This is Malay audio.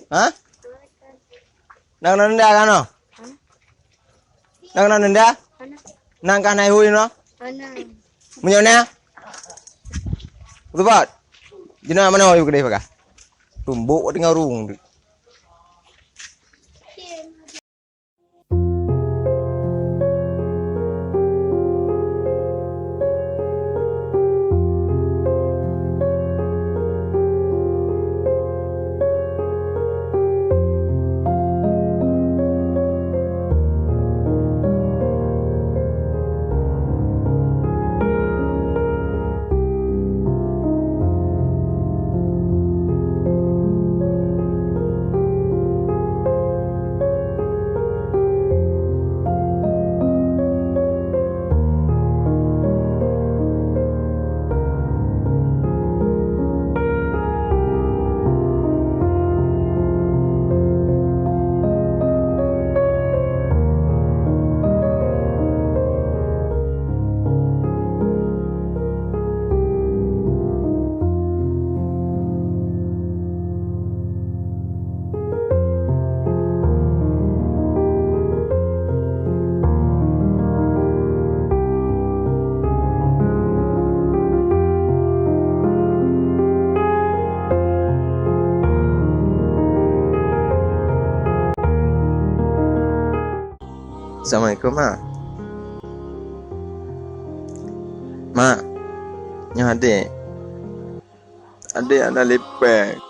Ha? Nang nanda kan no? Nang nanda? Nang kan ai hui no? Menyona? Betul. Jina mana hui kedai pakai? Tumbuk dengan rung. Assalamualaikum, Mak. Mak, yang adik ada lepek.